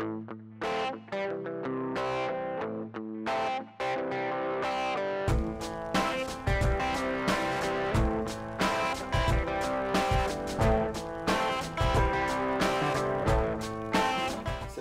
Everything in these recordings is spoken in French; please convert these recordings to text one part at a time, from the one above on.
C'est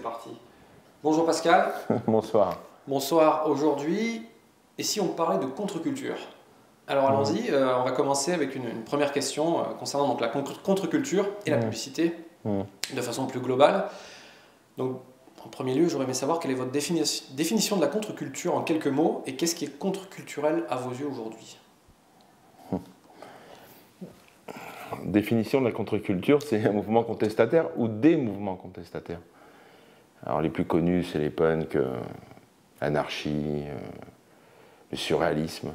parti. Bonjour Pascal. Bonsoir. Bonsoir. Aujourd'hui, et si on parlait de contre-culture? Alors allons-y, on va commencer avec une première question concernant donc, la contre-culture et la publicité de façon plus globale. Donc, en premier lieu, j'aurais aimé savoir quelle est votre définition de la contre-culture en quelques mots et qu'est-ce qui est contre-culturel à vos yeux aujourd'hui? Définition de la contre-culture, c'est un mouvement contestataire ou des mouvements contestataires. Alors les plus connus, c'est les punks, l'anarchie, le surréalisme.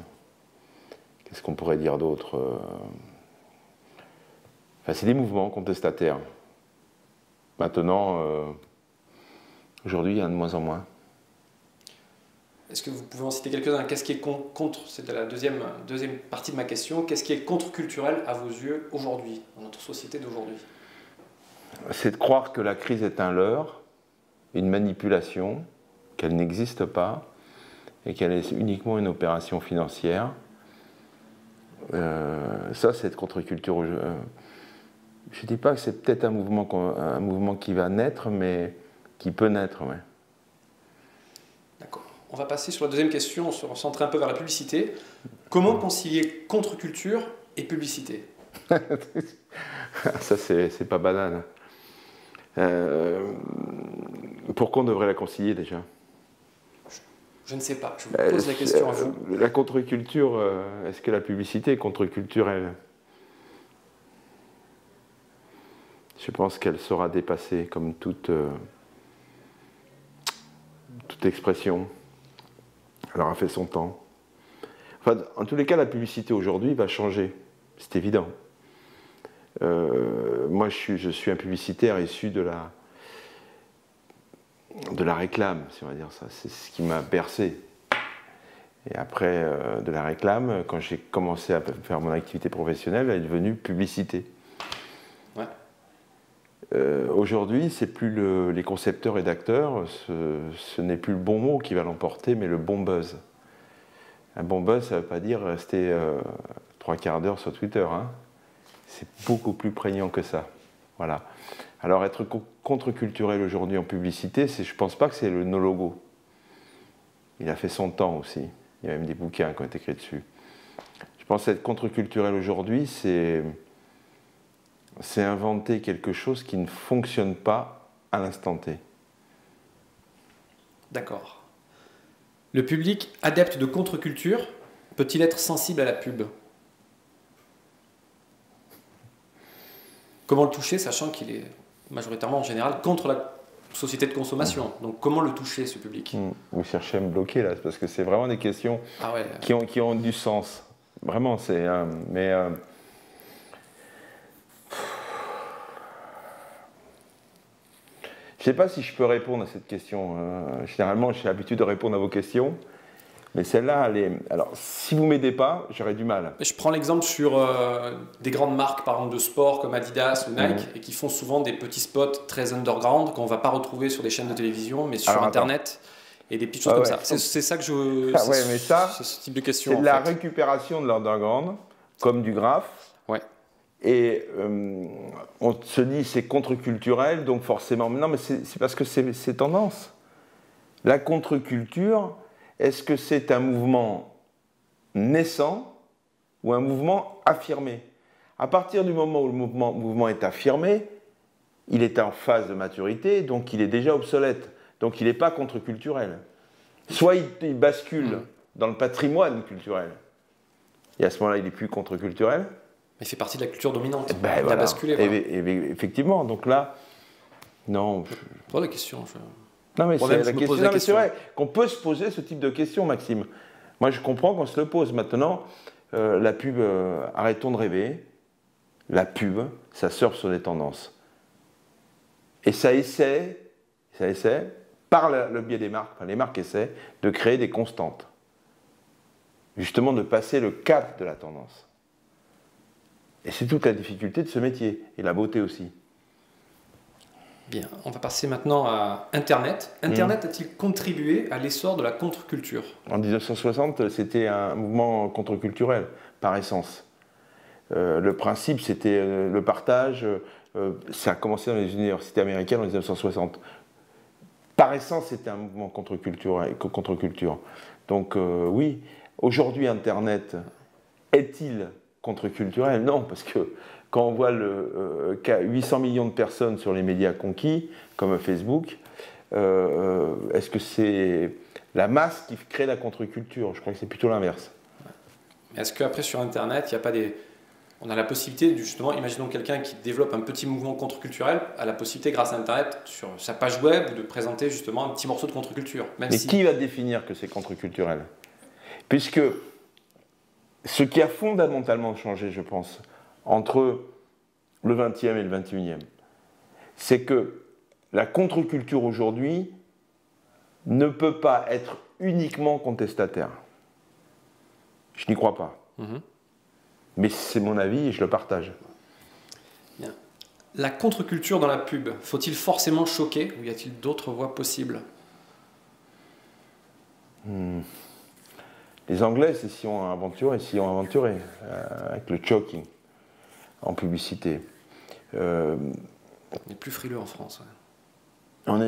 Qu'est-ce qu'on pourrait dire d'autre? Enfin, c'est des mouvements contestataires. Maintenant, aujourd'hui, il y en a de moins en moins. Est-ce que vous pouvez en citer quelques-uns? Qu'est-ce qui est contre? C'était la deuxième partie de ma question. Qu'est-ce qui est contre-culturel à vos yeux aujourd'hui, dans notre société d'aujourd'hui? C'est de croire que la crise est un leurre, une manipulation, qu'elle n'existe pas et qu'elle est uniquement une opération financière. Ça, c'est de contre-culture. Je ne dis pas que c'est peut-être un mouvement qui va naître, mais qui peut naître. Ouais. D'accord. On va passer sur la deuxième question, on se recentrer un peu vers la publicité. Comment concilier contre-culture et publicité? Ça, c'est pas banal. Pourquoi on devrait la concilier déjà? Je ne sais pas, je vous pose la question à vous. La contre-culture, est-ce que la publicité est contre-culturelle? Je pense qu'elle sera dépassée comme toute expression. Elle aura fait son temps. Enfin, en tous les cas, la publicité aujourd'hui va changer, c'est évident. Moi, je suis un publicitaire issu de la réclame, si on va dire ça. C'est ce qui m'a bercé. Et après de la réclame, quand j'ai commencé à faire mon activité professionnelle, elle est devenue publicité. Ouais. Aujourd'hui, c'est plus les concepteurs rédacteurs, ce n'est plus le bon mot qui va l'emporter, mais le bon buzz. Un bon buzz, ça ne veut pas dire rester 3/4 d'heure sur Twitter. Hein. C'est beaucoup plus prégnant que ça. Voilà. Alors, être contre-culturel aujourd'hui en publicité, je ne pense pas que c'est le no-logo. Il a fait son temps aussi. Il y a même des bouquins qui ont été écrits dessus. Je pense être contre-culturel aujourd'hui, c'est inventer quelque chose qui ne fonctionne pas à l'instant T. D'accord. Le public adepte de contre-culture peut-il être sensible à la pub? Comment le toucher, sachant qu'il est majoritairement en général contre la société de consommation? Donc comment le toucher, ce public? Vous cherchez à me bloquer là, parce que c'est vraiment des questions qui ont du sens. Vraiment, c'est... Je ne sais pas si je peux répondre à cette question. Généralement, j'ai l'habitude de répondre à vos questions. Mais celle-là, elle est... Alors, si vous ne m'aidez pas, j'aurais du mal. Je prends l'exemple sur des grandes marques, par exemple de sport comme Adidas ou Nike, et qui font souvent des petits spots très underground qu'on ne va pas retrouver sur des chaînes de télévision, mais sur Internet, et des petites choses comme ça. C'est ça que je... mais ça, c'est ce type de question. C'est de la récupération de l'underground, comme du graphe. Ouais. Et on se dit c'est contre-culturel, donc forcément... Non, mais c'est parce que c'est tendance. La contre-culture... Est-ce que c'est un mouvement naissant ou un mouvement affirmé? À partir du moment où le mouvement est affirmé, il est en phase de maturité, donc il est déjà obsolète. Donc il n'est pas contre-culturel. Soit il bascule dans le patrimoine culturel, et à ce moment-là, il n'est plus contre-culturel. Il fait partie de la culture dominante. Il a basculé. Voilà. Effectivement, donc là, non. Pas la question. Non, mais c'est vrai qu'on peut se poser ce type de questions, Maxime. Moi, je comprends qu'on se le pose. Maintenant, la pub, arrêtons de rêver. La pub, ça surfe sur des tendances. Et ça essaie, par le biais des marques, les marques essaient de créer des constantes. Justement, de passer le cap de la tendance. Et c'est toute la difficulté de ce métier, et la beauté aussi. Bien, on va passer maintenant à Internet. Internet a-t-il contribué à l'essor de la contre-culture? En 1960, c'était un mouvement contre-culturel, par essence. Le principe, c'était le partage. Ça a commencé dans les universités américaines en 1960. Par essence, c'était un mouvement contre-culture. Donc oui, aujourd'hui, Internet est-il contre-culturel? Non, parce que quand on voit 800 millions de personnes sur les médias conquis, comme Facebook, est-ce que c'est la masse qui crée la contre-culture? Je crois que c'est plutôt l'inverse. Est-ce qu'après sur Internet, il n'y a pas des... On a la possibilité, justement, imaginons quelqu'un qui développe un petit mouvement contre-culturel, a la possibilité, grâce à Internet, sur sa page web, de présenter justement un petit morceau de contre-culture. Mais qui va définir que c'est contre-culturel? Puisque ce qui a fondamentalement changé, je pense, entre le 20e et le 21e, c'est que la contre-culture aujourd'hui ne peut pas être uniquement contestataire. Je n'y crois pas. Mais c'est mon avis et je le partage. Bien. La contre-culture dans la pub, faut-il forcément choquer ou y a-t-il d'autres voies possibles? Les Anglais, c'est s'y ont aventuré, avec le choking en publicité. On est plus frileux en France.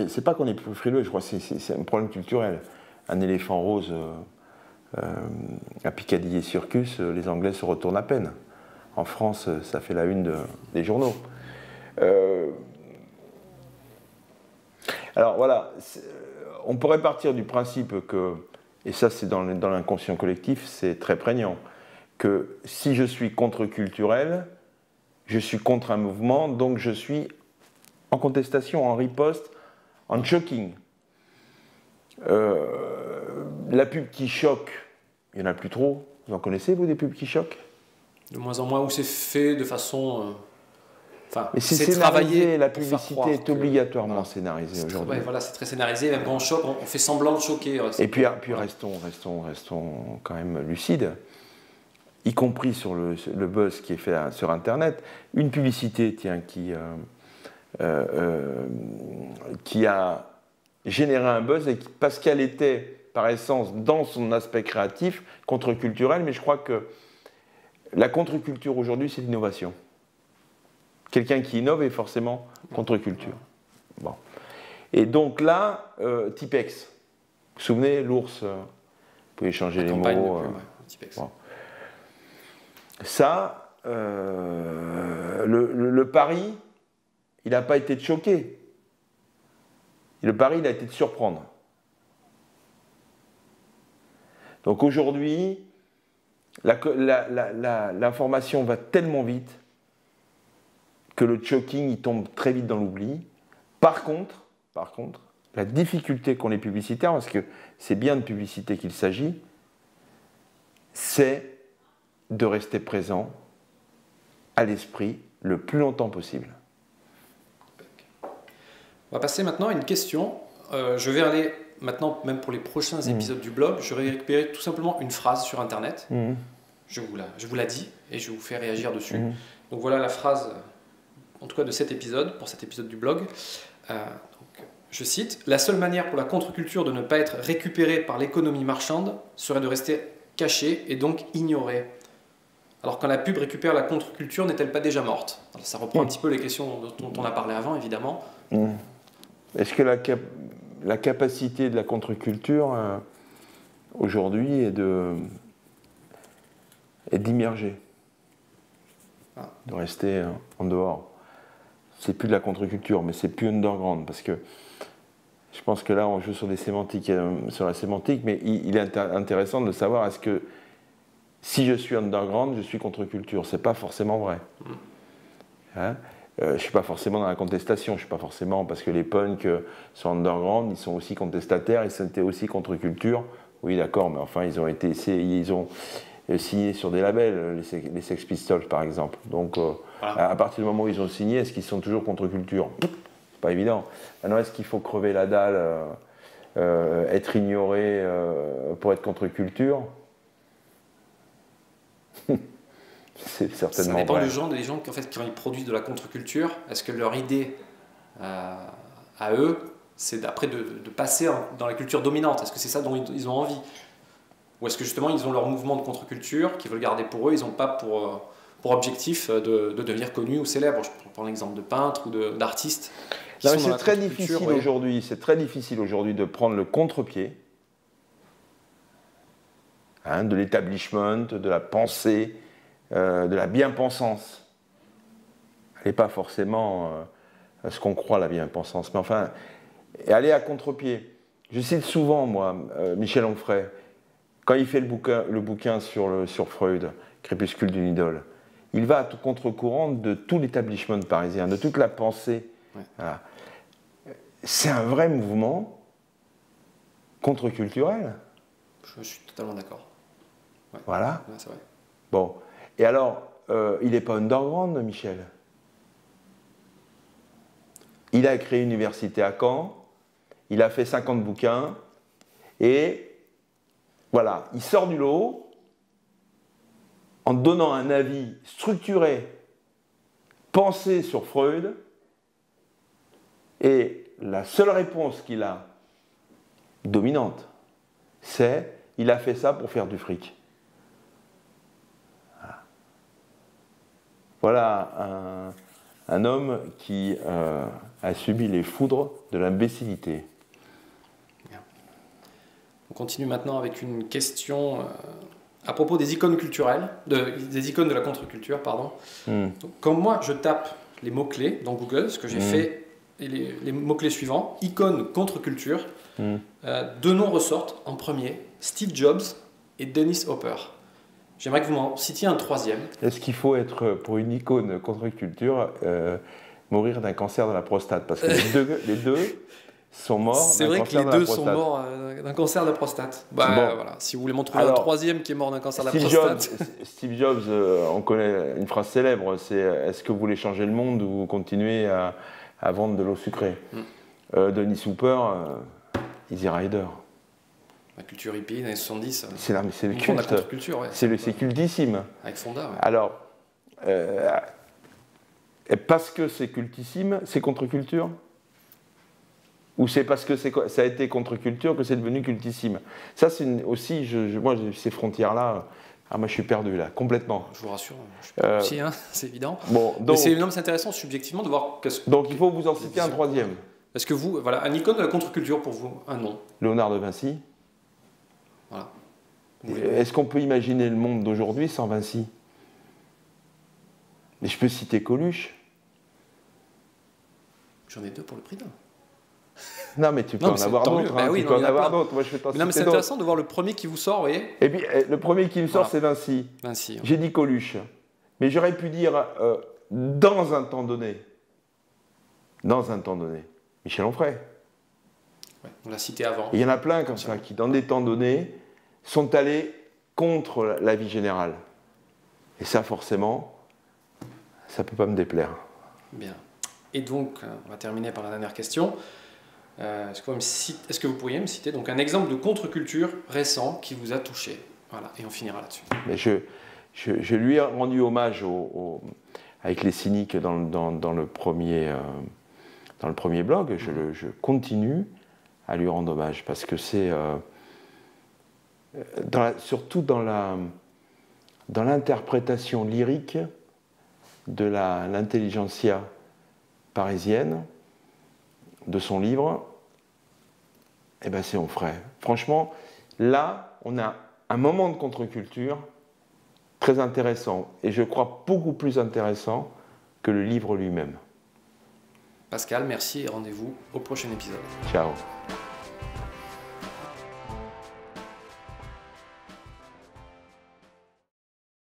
C'est pas qu'on est plus frileux, je crois que c'est un problème culturel. Un éléphant rose à Piccadilly Circus, les Anglais se retournent à peine. En France, ça fait la une des journaux. Alors voilà, on pourrait partir du principe que, et ça c'est dans l'inconscient collectif, c'est très prégnant, que si je suis contre-culturel, je suis contre un mouvement, donc je suis en contestation, en riposte, en choking. La pub qui choque, il n'y en a plus trop. Vous en connaissez, vous, des pubs qui choquent? De moins en moins, où c'est fait de façon... mais c'est travaillé, la publicité est obligatoirement scénarisée aujourd'hui. Ouais, voilà, c'est très scénarisé, même quand on choque, on fait semblant de choquer. Et puis restons quand même lucides, y compris sur le buzz qui est fait sur Internet. Une publicité, tiens, qui a générer un buzz parce qu'elle était, par essence, dans son aspect créatif, contre-culturelle, mais je crois que la contre-culture aujourd'hui, c'est l'innovation. Quelqu'un qui innove est forcément contre-culture. Bon. Et donc là, Tipex. Vous vous souvenez, l'ours, vous pouvez changer les mots. Bon. Ça, le pari, il n'a pas été de choquer. Le pari, il a été de surprendre. Donc aujourd'hui, l'information va tellement vite que le choking, il tombe très vite dans l'oubli. Par contre, la difficulté qu'ont les publicitaires, parce que c'est bien de publicité qu'il s'agit, c'est de rester présent à l'esprit le plus longtemps possible. On va passer maintenant à une question. Je vais aller maintenant, même pour les prochains épisodes du blog, je vais récupérer tout simplement une phrase sur Internet. Je vous la dis et je vous fais réagir dessus. Donc voilà la phrase, en tout cas de cet épisode, pour cet épisode du blog. Donc, je cite, « La seule manière pour la contre-culture de ne pas être récupérée par l'économie marchande serait de rester cachée et donc ignorée. Alors quand la pub récupère la contre-culture, n'est-elle pas déjà morte ?» Alors, ça reprend un petit peu les questions dont on a parlé avant, évidemment. Est-ce que la capacité de la contre-culture aujourd'hui est d'immerger, de rester en dehors? C'est plus de la contre-culture, mais c'est plus underground, parce que je pense que là on joue sur des sémantiques, sur la sémantique, mais il est intéressant de savoir est-ce que si je suis underground, je suis contre-culture. C'est pas forcément vrai. Hein? Je ne suis pas forcément dans la contestation, je ne suis pas forcément, parce que les punks sont underground, ils sont aussi contestataires, ils étaient aussi contre-culture. Oui, d'accord, mais enfin, ils ont signé sur des labels, les Sex Pistols par exemple. Donc, voilà. À partir du moment où ils ont signé, est-ce qu'ils sont toujours contre-culture? C'est pas évident. Maintenant, est-ce qu'il faut crever la dalle, être ignoré pour être contre-culture? C'est certainement ça dépend vrai. des gens qui, en fait, quand ils produisent de la contre-culture, est-ce que leur idée à eux, c'est d'après de passer dans la culture dominante. Est-ce que c'est ça dont ils ont envie? Ou est-ce que justement ils ont leur mouvement de contre-culture qu'ils veulent garder pour eux, ils n'ont pas pour objectif de devenir connus ou célèbres? Je prends l'exemple de peintres ou d'artistes. C'est très difficile aujourd'hui. C'est très difficile aujourd'hui de prendre le contre-pied de l'établissement, de la pensée, de la bien-pensance. Elle n'est pas forcément ce qu'on croit la bien-pensance, mais enfin, aller à contre-pied. Je cite souvent, moi, Michel Onfray, quand il fait le bouquin sur Freud, Crépuscule d'une idole, il va à tout contre-courant de tout l'établissement parisien, de toute la pensée. Ouais. Voilà. C'est un vrai mouvement contre-culturel. Je suis totalement d'accord. Ouais. Voilà. Ouais, c'est vrai. Bon. Et alors, il n'est pas underground, Michel. Il a créé une université à Caen, il a fait 50 bouquins, et voilà, il sort du lot en donnant un avis structuré, pensé sur Freud, et la seule réponse qu'il a, dominante, c'est il a fait ça pour faire du fric. Voilà un homme qui a subi les foudres de l'imbécilité. On continue maintenant avec une question à propos des icônes culturelles, des icônes de la contre-culture, pardon. Donc, quand moi je tape les mots-clés dans Google, ce que j'ai fait, et les mots-clés suivants, icônes contre-culture, deux noms ressortent en premier, Steve Jobs et Dennis Hopper. J'aimerais que vous m'en citiez un troisième. Est-ce qu'il faut être, pour une icône contre-culture, mourir d'un cancer de la prostate? Parce que les deux sont morts d'un cancer de la prostate. C'est vrai que les deux sont morts d'un cancer de la prostate. Bah, bon. Voilà. Si vous voulez m'en trouver un troisième qui est mort d'un cancer de la prostate. Steve Jobs, on connaît une phrase célèbre, c'est « Est-ce que vous voulez changer le monde ou continuer à vendre de l'eau sucrée ?» Dennis Hopper, Easy Rider. La culture hippie des années 70. C'est le culte. Ouais, c'est cultissime. Avec Fonda, ouais. Alors, parce que c'est cultissime, c'est contre-culture? Ou c'est parce que ça a été contre-culture que c'est devenu cultissime? Ça, c'est aussi, moi, ces frontières-là, moi, je suis perdu, là, complètement. Je vous rassure, je suis perdu aussi, hein, c'est évident. Bon, donc, mais c'est intéressant, subjectivement, de voir... Donc, il faut vous en citer un troisième. Est-ce que vous, voilà, un icône de la contre-culture pour vous, un nom? Léonard de Vinci. Voilà. Est-ce qu'on peut imaginer le monde d'aujourd'hui sans Vinci? Mais je peux citer Coluche. J'en ai deux pour le prix d'un. Non, mais tu peux en avoir d'autres. Bah oui, tu peux en avoir d'autres. Moi, je vais t'en citer d'autres. C'est intéressant de voir le premier qui vous sort, vous voyez. Et puis, le premier qui me sort, c'est Vinci. Vinci. J'ai dit Coluche. Mais j'aurais pu dire, dans un temps donné, Michel Onfray. Ouais, on l'a cité avant. Il y en a plein comme ça qui, dans des temps donnés, sont allés contre la vie générale. Et ça, forcément, ça ne peut pas me déplaire. Bien. Et donc, on va terminer par la dernière question. Est-ce que vous pourriez me citer donc, un exemple de contre-culture récent qui vous a touché? Voilà, et on finira là-dessus. Mais je lui ai rendu hommage avec les cyniques dans le premier blog. Je continue à lui rendre hommage parce que c'est surtout dans l'interprétation lyrique de l'intelligentsia parisienne de son livre, eh ben c'est Onfray. Franchement, là, on a un moment de contre-culture très intéressant, et je crois beaucoup plus intéressant que le livre lui-même. Pascal, merci et rendez-vous au prochain épisode. Ciao.